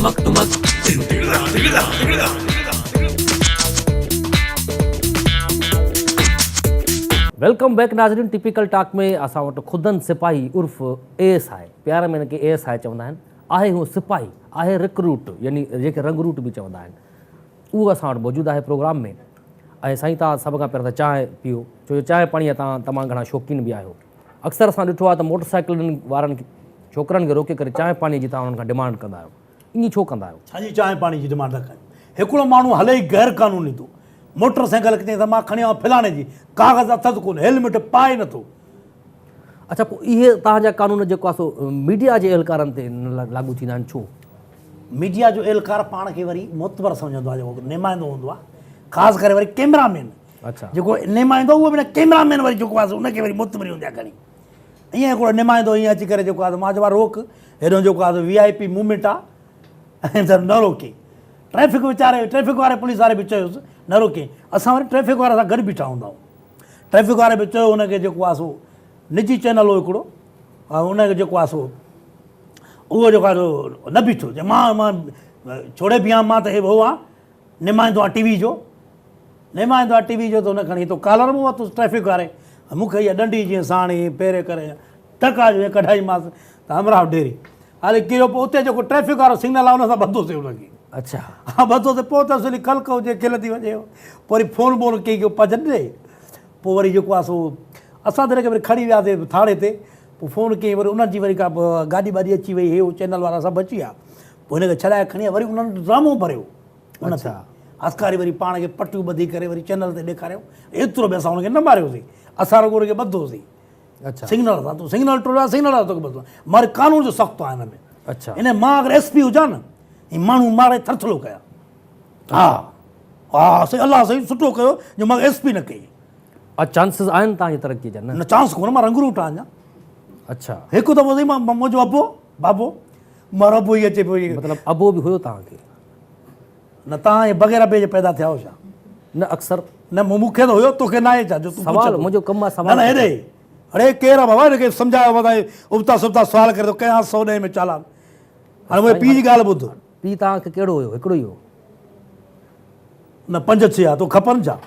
Welcome back नाज़रीन। Typical talk में असां वटि खुदन सिपाही उर्फ ASI, प्यार में हिनखे ASI चवंदा आहिनि, आहे हू सिपाही, आहे रिक्रूट यानी जेके रंगरूट बि चवंदा आहिनि, उहो असां वटि मौजूदु आहे प्रोग्राम में। ऐं साईं तव्हां सभ खां पहिरियों त चांहि पीओ, छो जो चांहि पाणीअ तव्हां तमामु घणा शौक़ीन बि आहियो। अक्सर असां ॾिठो आहे त मोटरसाइकिलनि वारनि छोकिरनि खे रोके करे चांहि पाणी जी तव्हां उन्हनि खां डिमांड कंदा आहियो, ईअं छो कंदा आहियो? छाजी चांहि पाणी जी डिमांड न कयूं? हिकिड़ो माण्हू हले ई गैर क़ानूनी थो, मोटरसाइकिल चई त मां खणी आयो फलाणे जी, कागज़ अथसि कोन, हेलमेट पाए नथो। अच्छा, पोइ इहे तव्हांजा कानून जेको आहे सो मीडिया जे एहलकारनि ते लागू थींदा आहिनि छो? मीडिया जो एहलकार पाण खे वरी मोतबर सम्झंदो आहे, जेको नेमाईंदो हूंदो आहे, ख़ासि करे वरी कैमरामैन। अच्छा, जेको नेमाईंदो उहो बि न, कैमरामैन वरी जेको आहे उनखे वरी मोतबरी हूंदी आहे खणी। ईअं हिकिड़ो नेमाईंदो ईअं अची करे जेको आहे मां चवां रोक, हेॾो जेको आहे VIP मूवमेंट आहे ऐं न रोके। ट्रैफिक वीचारे ट्रैफिक वारे पुलिस वारे बि चयोसि न रोके, असां वरी ट्रैफिक वारे सां गॾु बीठा हूंदा आहियूं। ट्रैफिक वारे बि चयो हुनखे जेको आहे सो निजी चैनल हो हिकिड़ो, हुनखे जेको आहे सो उहो जेको आहे सो न बीठो, जे मां छोड़े बीहां, मां त हे हो आहे निमाईंदो आहे TV जो, निमाईंदो आहे TV जो, त हुन खणी तो कॉलर मूं वरितुसि ट्रैफिक वारे, मूंखे इहा डंडी जीअं साणी पेरे करे टका जो कढाईमांसि त अमराव डेरी हाली किरियो। पोइ उते जेको ट्रैफिक वारो सिग्नल आहे हुन सां ॿधोसीं हुनखे। अच्छा, हा ॿधोसीं, पोइ त असली कल्क हुजे खिल थी वञे, पोइ वरी फोन कई पज ॾे, पोइ वरी जेको आहे सो असां त हिनखे वरी खणी वियासीं थाणे ते, पोइ फोन कई, वरी उन्हनि जी वरी का गाॾी वाॾी अची वई, हे चैनल वारा सभु अची विया, पोइ हिनखे छॾाए खणी वरी उन्हनि ड्रामो भरियो उन ते, अस्कारी वरी पाण खे पटियूं ॿधी करे वरी चैनल ते ॾेखारियो। एतिरो बि असां हुनखे न मारियोसीं, असां रुॻो हुनखे ॿधोसीं। अच्छा, सिग्नल सां तूं सिग्नल टोड़ियो, सिग्नल आहे तोखे ॿधो, मारे कानून जो सख़्तु आहे हिन में। अच्छा, इन मां अगरि SP हुजां न, हीअ माण्हू मारे थरथलो कया। हा हा साईं, अलाह साईं सुठो कयो जो मां SP न कई। चांसिस आहिनि तव्हांजी तरक़ी जा? न चांस कोन्हे, मां रंगरूट आहियां अञा। अच्छा, हिकु दफ़ो साईं मां मुंहिंजो बाबो मां अबो ई अचे पियो। मतिलबु अबो बि हुयो तव्हांखे? न तव्हां इहे बग़ैर ॿिए जे पैदा थिया हो छा? न अक्सर न, मूंखे त हुयो, तोखे न आहे छा? जो सवाल मुंहिंजो कमु आहे सवाल। न हेॾे अड़े केरु आहे बाबा, हिनखे सम्झायो वधाए उबता सुबता सुवाल करे थो कयां 100 में चालान। हाणे मुंहिंजे पीउ जी ॻाल्हि ॿुध। पीउ तव्हांखे कहिड़ो हुयो? हिकिड़ो ई हो? न 5-6 आहे, तो खपनि छा?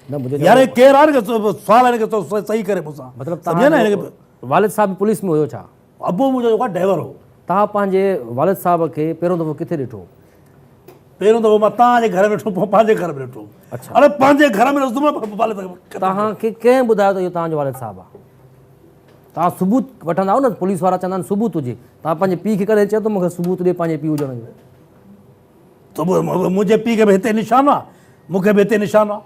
न मुंहिंजो यार केरु आहे न सुवाल हिनखे तो सही करे मूंसां, मतिलबु तव्हां वालिद साहब पुलिस में हुयो छा? अबो मुंहिंजो जेको आहे ड्राइवर हो। तव्हां पंहिंजे वालिद साहब खे पहिरियों दफ़ो किथे ॾिठो? पहिरियों दफ़ो मां तव्हांजे घर में ॾिठो, पोइ पंहिंजे घर में ॾिठो। अच्छा, अरे पंहिंजे घर में तव्हांखे कंहिं ॿुधायो त इहो तव्हांजो वालिद साहब आहे? तव्हां सबूत वठंदा आहियो न, पुलिस वारा चवंदा आहिनि सबूत हुजे, तव्हां पंहिंजे पीउ खे कॾहिं चयो त मूंखे सबूत ॾे पंहिंजे पीउ हुजण जो? त मुंहिंजे पीउ खे बि हिते निशान आहे, मूंखे बि हिते निशान आहे।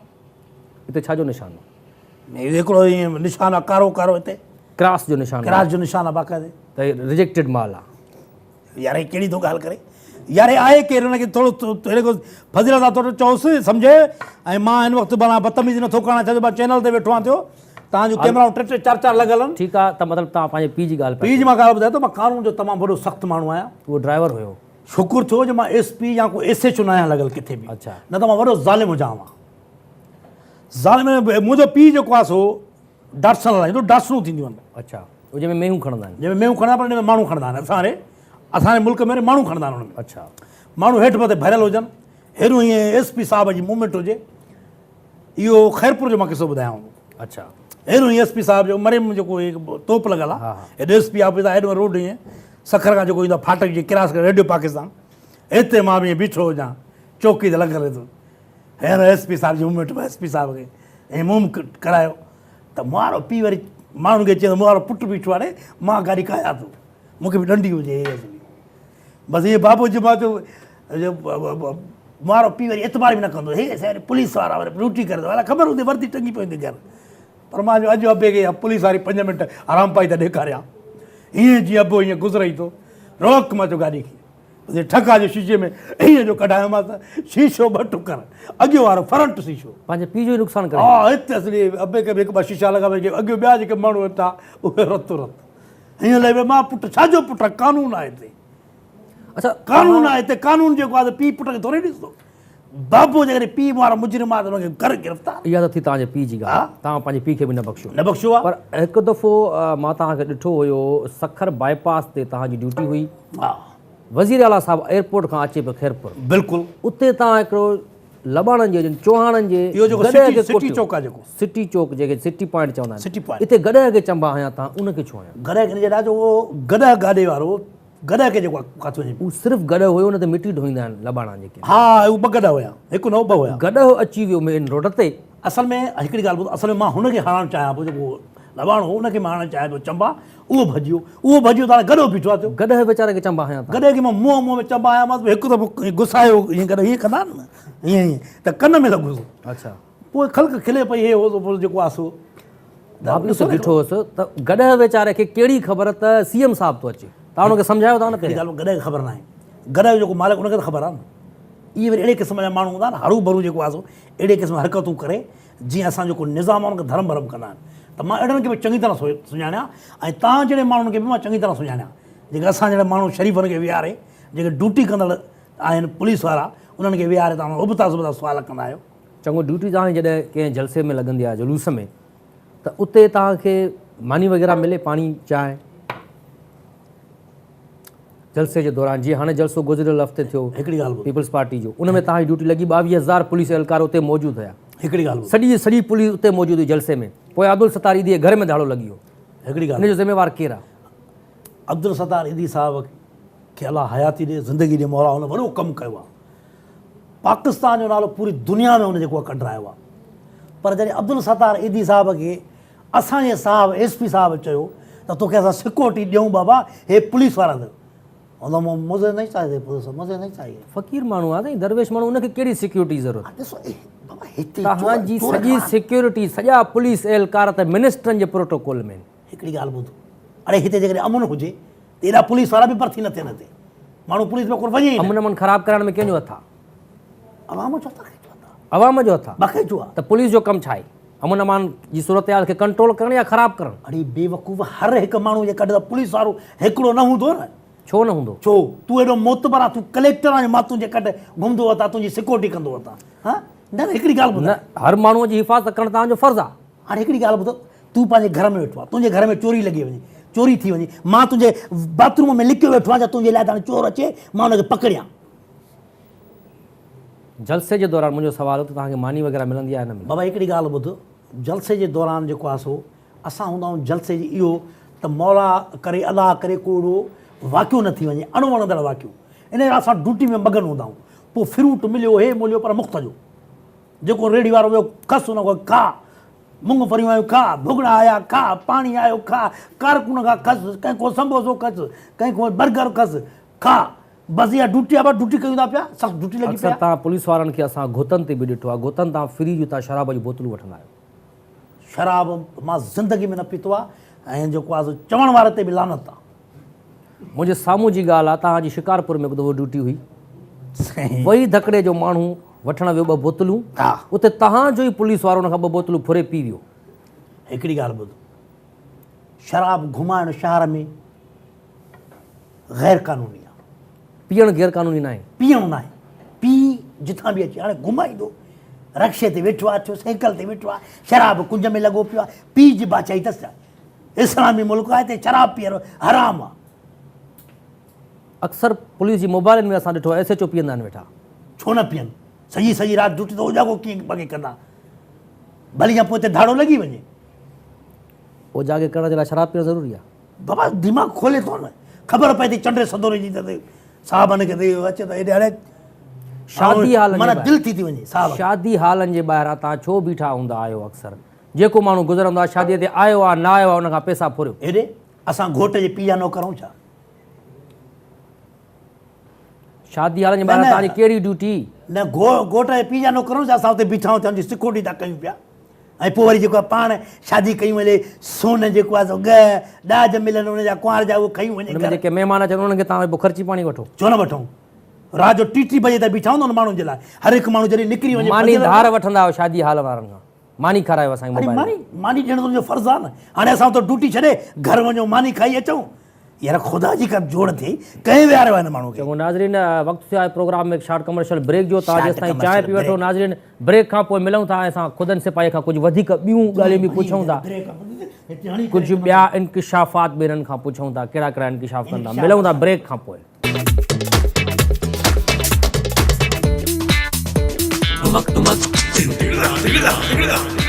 हिते छाजो निशान आहे? हिकिड़ो ईअं निशान आहे, कारो कारो, हिते क्रास जो निशान? क्रास जो निशान आहे बाक़ाइदे। त रिजेक्टेड माल आहे? यार कहिड़ी थो ॻाल्हि करे, यार आहे केरु? हुनखे थोरो हिनखे फज़ीलत आहे थोरो चओसि सम्झे। ऐं मां हिन वक़्तु माना बदतमीज़ी नथो करणु चाहियां, मां चैनल ते वेठो आहियां, थियो तव्हांजो कैमरा 3-4 लॻल आहिनि। ठीकु आहे, त मतिलबु तव्हां पंहिंजे पीउ जी ॻाल्हि? पीउ जी मां ॻाल्हि ॿुधायां थो, मां कानून जो तमामु वॾो सख़्तु माण्हू आहियां। उहो ड्राइवर हुयो? शुकुर थियो जो मां SP या को SHO न आहियां लॻल किथे बि। अच्छा, न त मां वॾो ज़ालिम हुजां हा। ज़ालिम मुंहिंजो पीउ जेको आहे सो डाटसन हलाईंदो, डाटसूं थींदियूं आहिनि। अच्छा, जंहिंमें मेहूं खणंदा आहिनि? जंहिंमें मेहूं खणंदा, पर हिन में माण्हू खणंदा आहिनि। असांजे मुल्क में माण्हू खणंदा आहिनि हुन में। अच्छा, माण्हू हेठि मथे भरियल हुजनि, हेॾो ईअं SP साहिब जी मूवमेंट हुजे। इहो ख़ैरपुर जो मां किसो ॿुधायांव। अच्छा, हेॾो ईअं SP साहिब जो मरेम जेको तोप लॻल आहे, हेॾो SP ऑफिस आहे, हेॾो रोड ईअं सखर खां जेको ईंदो आहे फाटक जी क्रास करे रेडियो पाकिस्तान, हिते मां बि ईअं बीठो हुजां, चौकी ते लॻल थो। हेॾो SP साहिब जी मूवमेंट में SP साहिब खे ऐं मुंहुं करायो त मुंहिंजो पीउ वरी माण्हुनि खे चए मुंहिंजो पुटु बीठो आहे, मां गाॾी कयां थो, मूंखे बि डंडी हुजे। बसि इहे बाबू जी मां चयो मुंहिंजो पीउ वरी एतबार बि न कंदो, हे वरी पुलिस वारा वरी ड्यूटी करे थो, अलाए ख़बर हूंदी वर्दी टंगी पई हूंदी घर। पर मां अॼु अबे खे पुलिस वारी 5 मिंट आराम पाई त ॾेखारियां, हीअं जीअं अबो हीअं गुज़रई थो, रोक मां चयो गाॾी खे, ठका जे शीशे में हीअं जो कढायोमांसि, शीशो 2 टुकर, अॻियो वारो फ्रंट शीशो पंहिंजे पीउ जो ई नुक़सानु करे। हा, हिते असली अबे खे बि 1-2 शीशा लॻा वई, अॻियो ॿिया जेके माण्हू हितां उहे रतो रत। हीअं लही मां पुटु छाजो पुटु आहे, कानून आहे हिते। अच्छा, कानून आहे हिते, कानून जेको आहे पीउ पुट खे थोरी ॾिसंदो। बाबू जेकॾहिं पीउ वारा मुजरिम आहे त हुनखे कर गिरफ़्तार। इहा त थी तव्हांजे पीउ जी ॻाल्हि, तव्हां पंहिंजे पीउ खे बि न बख़्शियो आहे। पर हिकु दफ़ो मां तव्हांखे ॾिठो हुयो, सखर बाईपास ते तव्हांजी ड्यूटी हुई। हा, वज़ीर आला साहिबु एयरपोर्ट खां अचे पियो खैरपुर, बिल्कुलु उते तव्हां हिकिड़ो लबाणनि जे चौहाननि जे इहो जेको गॾे खे सिटी चौक आहे जेको सिटी चौक जेके सिटी पॉइंट चवंदा आहिनि, सिटी पॉइंट हिते गॾे खे चंबा हया तव्हां उनखे छो आया? गॾे खे ॾाढो उहो गॾ गाॾे वारो गॾ खे जेको काथे वञे उहो सिर्फ़ु गॾु हुयो, हुन ते मिटी ढोईंदा आहिनि लबाणा जेके, हा उहे ॿ गॾ हुया, हिकु न ॿ हुया। गॾु अची वियो मेन रोड ते। असल में हिकिड़ी ॻाल्हि ॿुधो, असल में मां हुनखे हणणु चाहियां पियो, जेको लबाणो हो उनखे मां हणणु चाहियां पियो चंबा, उहो भॼियो त गॾो बीठो आहे। गॾु वीचारे खे चंबा हया गॾे खे मां मुंहं में चंबा आयामांसि, हिकु दफ़ो गुसायो ईअं करे हीअं कंदा आहिनि न ईअं त कन में लॻुसि। अच्छा, पोइ ख़ल्क़ खिले पई हे हो पोइ जेको आहे सो मां बि उते बीठो हुउसि त गॾु वीचारे खे कहिड़ी ख़बर त CM साहिबु थो अचे, तव्हां हुनखे सम्झायो था न? हिकिड़ी ॻाल्हि गॾ खे ख़बर न आहे, गॾ जो जेको मालिक उनखे त ख़बर आहे न। इहे वरी अहिड़े क़िस्म जा माण्हू हूंदा आहिनि हरू भरू जेको आहे सो अहिड़े क़िस्म हरकतूं करे जीअं असां जेको निज़ाम आहे उनखे धर्म भरम कंदा आहिनि। त मां अहिड़नि खे बि चङी तरह सुञाणियां ऐं तव्हां जहिड़े माण्हुनि खे बि मां चङी तरह सुञाणियां, जेके असां जहिड़े माण्हू शरीफ़नि खे विहारे, जेके ड्यूटी कंदड़ आहिनि पुलिस वारा, उन्हनि खे विहारे तव्हां उबता सुबता सुवाल कंदा आहियो। चङो ड्यूटी तव्हांजी जॾहिं कंहिं जलसे में लॻंदी आहे जुलूस में, त उते तव्हांखे मानी वग़ैरह मिले, पाणी चांहि जलसे जे दौरान? जीअं हाणे जलसो गुज़िरियल हफ़्ते थियो हिकिड़ी ॻाल्हि पीपल्स पार्टी जो, उन में तव्हांजी ड्यूटी लॻी, 22,000 पुलिस एहलकार उते मौजूदु हुया। हिकिड़ी ॻाल्हि सॼी पुलिस उते मौजूदु हुई जलसे में। पोइ अब्दुल सत्तार ईदी घर में दाड़ो लॻी वियो, हिकिड़ी ॻाल्हि हिन जो ज़िम्मेवारु केरु आहे? अब्दुल सत्तार ईदी साहिब खे अलाह हयाती ॾे, ज़िंदगी ॾे, मौला हुन वॾो कमु कयो आहे। पाकिस्तान जो नालो पूरी दुनिया में हुन जेको आहे कढायो आहे। पर जॾहिं अब्दुल सत्तार ईदी साहिब खे असांजे साहिबु SP साहिबु चयो त तोखे असां सिक्योरिटी ॾियूं बाबा, हे पुलिस वारा अथव, मुझे नहीं चाहिए पुलिस, मुझे नहीं चाहिए। फ़क़ीर माण्हू आहे साईं, दरवेश माण्हू, उनखे कहिड़ी सिक्योरिटी ज़रूरत? ॾिसो बाबा हिते तव्हांजी सॼी सिक्योरिटी, सॼा पुलिस एहलकार त मिनिस्टरनि जे प्रोटोकॉल में। हिकिड़ी ॻाल्हि ॿुधो, अड़े हिते जेकॾहिं अमुन हुजे त एॾा पुलिस वारा बि भर्ती न थियनि हिते, माण्हू पुलिस में कोन वञे ई न। अमन ख़राबु करण में कंहिंजो हथु आहे? अवाम जो हथु आहे, अवाम जो हथु आहे। बाक़ी जो आहे त पुलिस जो कमु छा आहे? अमन अमान जी सूरत हाल खे कंट्रोल करणु या ख़राबु करणु? अड़े बेवकूफ़, हर हिकु माण्हू जे कॾहिं पुलिस वारो हिकिड़ो न हूंदो न। छो न हूंदो? छो तूं एॾो मोतबर आहे, तूं कलेक्टर आहे, मां तुंहिंजे कॾहिं घुमंदो वता, तुंहिंजी सिक्योरिटी कंदो वता? हा न, हिकिड़ी ॻाल्हि ॿुधाए, न, हर माण्हूअ जी हिफ़ाज़त करणु तव्हांजो फ़र्ज़ु आहे। हाणे हिकिड़ी ॻाल्हि ॿुधो, तूं पंहिंजे घर में वेठो आहे, तुंहिंजे घर में चोरी लॻी वञे, चोरी थी वञे, मां तुंहिंजे बाथरूम में लिकियो वेठो आहियां, तुंहिंजे लाइ हाणे चोर अचे, मां हुनखे पकड़ियां। जलसे जे दौरान मुंहिंजो सुवालु हो त तव्हांखे मानी वग़ैरह मिलंदी आहे न मिलंदी? बाबा हिकिड़ी ॻाल्हि ॿुधो, जलसे जे दौरान जेको आहे सो असां हूंदा आहियूं जलसे जी इहो त मौला करे अलाह करे को अहिड़ो वाक़ियो न थी वञे, अणवणंदड़ वाक़ियो, इन करे असां ड्यूटी में मगन हूंदा आहियूं। पोइ फ्रूट मिलियो, हे मिलियो, पर मुख़्त जो जेको रेडी वारो वियो खस हुन खां खा, मूंगफलियूं आयूं खा, भुॻड़ा आया खा, पाणी आयो खा, कारकून खां खस, कंहिं को संबोसो खस, कंहिं को बर्गर खस खा, बसि इहा ड्यूटी आहे। बसि ड्यूटी कयूं था पिया, सख़्तु ड्यूटी लॻी अक्सर तव्हां पुलिस वारनि खे असां घुतनि ते बि ॾिठो आहे, घुतनि तव्हां फ्री जूं तव्हां शराब जी बोतलूं वठंदा आहियो। शराब मां ज़िंदगी में न पीतो आहे, ऐं जेको आहे चवण वारे ते बि लानत आहे। मुंहिंजे साम्हूं जी ॻाल्हि आहे, तव्हांजी शिकारपुर में हिकु दफ़ो ड्यूटी हुई, वही धकिड़े जो माण्हू वठणु वियो 2 बोतलूं, उते तव्हांजो ई पुलिस वारो हुन खां 2 बोतलूं फुरे पी वियो। हिकिड़ी ॻाल्हि ॿुधो, शराब घुमाइण शहर में गैर क़ानूनी आहे, पीअणु गैर क़ानूनी न आहे, पीअणु न आहे, पी जिथां बि अचे, हाणे घुमाईंदो, रक्शे ते वेठो आहे, छो साइकिल ते वेठो आहे, शराब कुंज में लॻो पियो आहे, पी जी बादशाही अथसि छा? इस्लामी मुल्क आहे, हिते शराब पीअणु हराम आहे। अक्सर पुलिस जी मोबाइलनि में असां ॾिठो आहे SHO पीअंदा आहिनि वेठा। छो न पीअनि? सॼी राति ड्यूटी त उजाॻो कीअं बगे कंदा, भली या पोइ हिते धाड़ो लॻी वञे। उजाॻे करण जे लाइ शराब पीअणु ज़रूरी आहे? बाबा दिमाग़ खोले थो न, ख़बर पए थी चंडे सदोरे जी त साहिबनि खे अचे त हेॾे हाणे शादी हाल माना दिलि थी वञे। शादी हालनि जे ॿाहिरां तव्हां छो बीठा हूंदा आहियो? अक्सर जेको माण्हू गुज़रंदो आहे शादीअ ते आयो आहे न आयो आहे, हुन खां पैसा फुरियो। हेॾे असां घोट जे पीउ जा नौकर आहियूं छा? शादी हालनि जे ॿाहिरां तव्हांजी कहिड़ी ड्यूटी? न घोट जे पीउ जा नौकर आहियूं छा? असां हुते बीठा आहियूं, तव्हांजी सिक्योरिटी था कयूं पिया, ऐं पोइ वरी जेको आहे पाण शादी कयूं वञे, सोन जेको आहे सो ॾाज मिलनि हुनजा कुंवार जा उहो खयूं वञे, जेके महिमान अचनि उन्हनि खे तव्हां पोइ ख़र्ची पाणी वठो। छो न वठूं? राति जो 3-3 बजे ताईं बीठा हूंदा हुन माण्हुनि जे लाइ, हर हिकु माण्हू जॾहिं निकिरी वञे मानी धार वठंदा आहियो शादी हाल वारनि खां, मानी खारायो असांखे। मानी ॾियणु तुंहिंजो फर्ज़ु आहे न। हाणे असां हुते ड्यूटी छॾे घर वञूं मानी खाई अचूं, यार ख़ुदा जी का जोड़ थिए, कंहिं विहारियो आहे हिन माण्हू खे। चङो नाज़रीन, वक़्तु थियो आहे प्रोग्राम में शॉर्ट कमर्शियल ब्रेक जो। तव्हां जेसिताईं चांहि पी वठो नाज़रीन, ब्रेक खां पोइ मिलूं था, असां ख़ुदनि सिपाही खां कुझु वधीक ॿियूं ॻाल्हियूं बि पुछूं था, कुझु ॿिया इंकिशाफ़ात बि हिननि खां पुछूं था, कहिड़ा कहिड़ा इंकिशाफ़ कंदा। मिलूं था ब्रेक खां पोइ। tumak tumak, tin tigda tigda tigda.